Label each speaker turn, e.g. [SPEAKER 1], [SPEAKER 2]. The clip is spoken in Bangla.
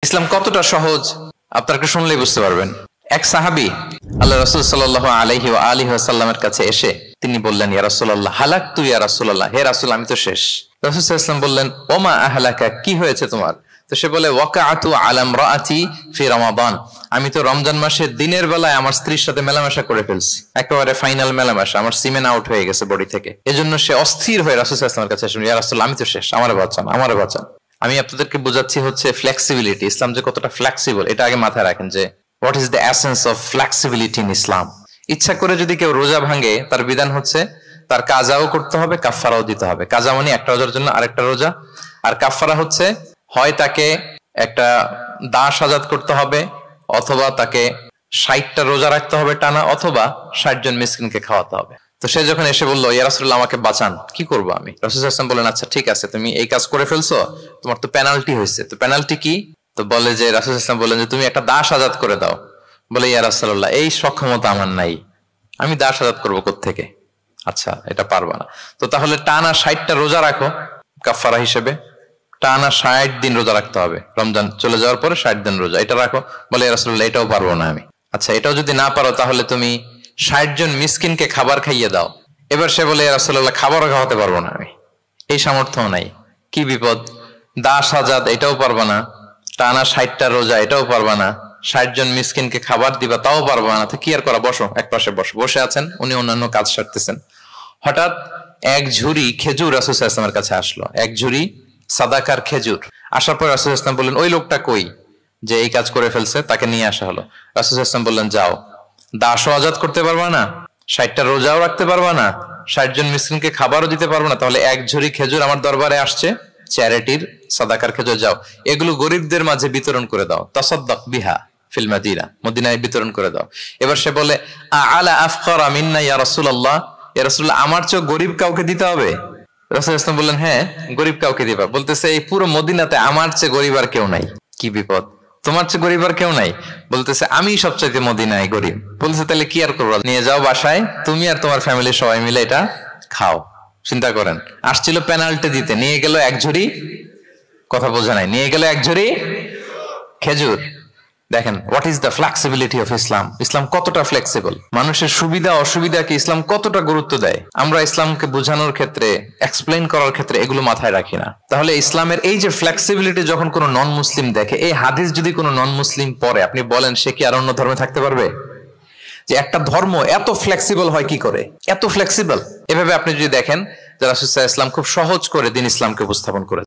[SPEAKER 1] ইসলাম কতটা সহজ আপনারা শুনলেই বুঝতে পারবেন। এক সাহাবী আল্লাহ রাসূল সাল্লাল্লাহু আলাইহি ওয়া আলিহি ওয়াসাল্লামের কাছে এসে তিনি বললেন, ইয়া রাসূলুল্লাহ হালাকতু ইয়া রাসূলুল্লাহ, হে রাসূল আমি তো শেষ। রাসূল সাল্লাল্লাহু আলাইহি ওয়াসাল্লাম বললেন, ওমা আহলাকা, কি হয়েছে তোমার? তো সে বলে, ওয়াকাআতু আলা ইমরাআতি ফি রমাদান, আমি তো রমজান মাসের দিনের বেলায় আমার স্ত্রীর সাথে মেলামেশা করে ফেলছি, একেবারে ফাইনাল মেলামেশা, আমার সিমেন আউট হয়ে গেছে বডি থেকে। এজন্য সে অস্থির হয়ে রাসূল সাল্লাল্লাহু আলাইহি ওয়াসাল্লামের কাছে এসে, ইয়া রাসূল আমি তো শেষ, আমারে বাঁচান, আমারে বাঁচান। আমি আপনাদেরকে বোঝাচ্ছি হচ্ছে ফ্লেক্সিবিলিটি, ইসলাম যে কতটা ফ্লেক্সিবল এটা আগে মাথায় রাখেন, যে what is the essence of flexibility in Islam. ইচ্ছা করে যদি কেউ রোজা ভাঙে, তার বিধান হচ্ছে তার কাজাও করতে হবে, কাফফারাও দিতে হবে। কাজা মানে একটা রোজার জন্য আরেকটা রোজা, আর কাফফারা হচ্ছে হয় তাকে একটা দাস আজাদ করতে হবে, অথবা তাকে 60টা রোজা রাখতে হবে টানা, অথবা 60 জন মিসকিনকে খাওয়াতে হবে। তো সে যখন এসে বললো, ইয়া রাসূলুল্লাহ আমাকে বাঁচান, কি করবো আমি? রাসূল সাল্লাল্লাহু আলাইহি ওয়াসাল্লাম বললেন, আচ্ছা ঠিক আছে, তুমি এই কাজ করে ফেলছো, তোমার তো পেনাল্টি হয়েছে। তো পেনাল্টি কি? তো বলে যে, রাসূল সাল্লাল্লাহু আলাইহি ওয়াসাল্লাম বললেন যে তুমি একটা দাস আজাদ করে দাও। বলে, ইয়া রাসূলুল্লাহ এই সক্ষমতা আমার নাই, আমি দাস আজাদ করবো কোত্থেকে? আচ্ছা এটা পারবা না, তো তাহলে টানা 60টা রোজা রাখো কাফফারা হিসেবে, টানা 60 দিন রোজা রাখতে হবে, রমজান চলে যাওয়ার পরে 60 দিন রোজা, এটা রাখো। বলে, ইয়া রাসূলুল্লাহ এটাও পারবো না আমি। আচ্ছা এটাও যদি না পারো, তাহলে তুমি 60 জন মিসকিনকে খাবার খাইয়ে দাও। এবার সে বলে, ইয়া রাসূলুল্লাহ খাবারও খাওয়াতে পারবো না আমি, এই সামর্থ্য নাই। কি বিপদ! দাস আজাদ এটাও পারবা না, টানা 60টা রোজা এটাও পারবা না, 60 জন মিসকিনকে খাবার দিবা তাও পারবা না। তো কি আর করা, বসো এক পাশে বসো। বসে আছেন, উনি অন্যান্য কাজ সারতেছেন। হঠাৎ এক ঝুড়ি খেজুর রাসূল সাল্লাল্লাহু আলাইহি ওয়াসাল্লামের কাছে আসলো, এক ঝুড়ি সাদাকার খেজুর। আসার পর রাসূল সাল্লাল্লাহু আলাইহি ওয়াসাল্লাম বললেন, ওই লোকটা কই যে এই কাজ করে ফেলছে? তাকে নিয়ে আসা হলো। রাসূল সাল্লাল্লাহু আলাইহি ওয়াসাল্লাম বললেন, যাও, দাসও আজাদ করতে পারবা না, 60টা রোজাও রাখতে পারবা না, 60 জন মিসকিনকে খাবারও দিতে পারবো না, তাহলে এক ঝুড়ি খেজুর আমার দরবারে আসছে চ্যারিটির সাদাকার খেজুর, যাও এগুলো গরিবদের মাঝে বিতরণ করে দাও, তাসাদ্দাক বিহা ফিল মাদিনা, মদিনায় বিতরণ করে দাও। এবার সে বলে, আলা আফকারা মিন্না ইয়া রাসূলুল্লাহ, ইয়া রাসূলুল্লাহ আমার চেয়ে গরিব কাউকে দিতে হবে? রাসূল সাল্লাল্লাহু আলাইহি ওয়াসাল্লাম বললেন, হ্যাঁ গরিব কাউকে দিবা। বলতেছে, এই পুরো মদিনাতে আমার চেয়ে গরিব আর কেউ নাই। কি বিপদ! তোমার চেয়ে গরিব আর কেউ নাই? বলতেছে, আমি সবচাইতে মদিনায় গরিব। বলতেছে, তাহলে কি আর করবো, নিয়ে যাও বাসায়, তুমি আর তোমার ফ্যামিলির সবাই মিলে এটা খাও। চিন্তা করেন, আসছিল পেনাল্টি দিতে, নিয়ে গেল এক ঝুড়ি, কথা বোঝা নাই, নিয়ে গেল এক ঝুড়ি খেজুর। দেখেন what is the flexibility of Islam. Islam কতটা ফ্লেক্সিবল, মানুষের সুবিধা অসুবিধাকে ইসলাম কতটা গুরুত্ব দেয়। আমরা ইসলামকে বোঝানোর ক্ষেত্রে, এক্সপ্লেইন করার ক্ষেত্রে এগুলো মাথায় রাখি না। তাহলে ইসলামের এই যে ফ্লেক্সিবিলিটি যখন কোনো নন মুসলিম দেখে, এই হাদিস যদি কোনো নন মুসলিম পড়ে, আপনি বলেন সে কি আর অন্য ধর্মে থাকতে পারবে? যে একটা ধর্ম এত ফ্লেক্সিবল হয় কি করে, এত ফ্লেক্সিবল? এভাবে আপনি যদি দেখেন যে রাসূল সাল্লাল্লাহু আলাইহি ওয়াসাল্লাম খুব সহজ করে দিন ইসলামকে উপস্থাপন করে।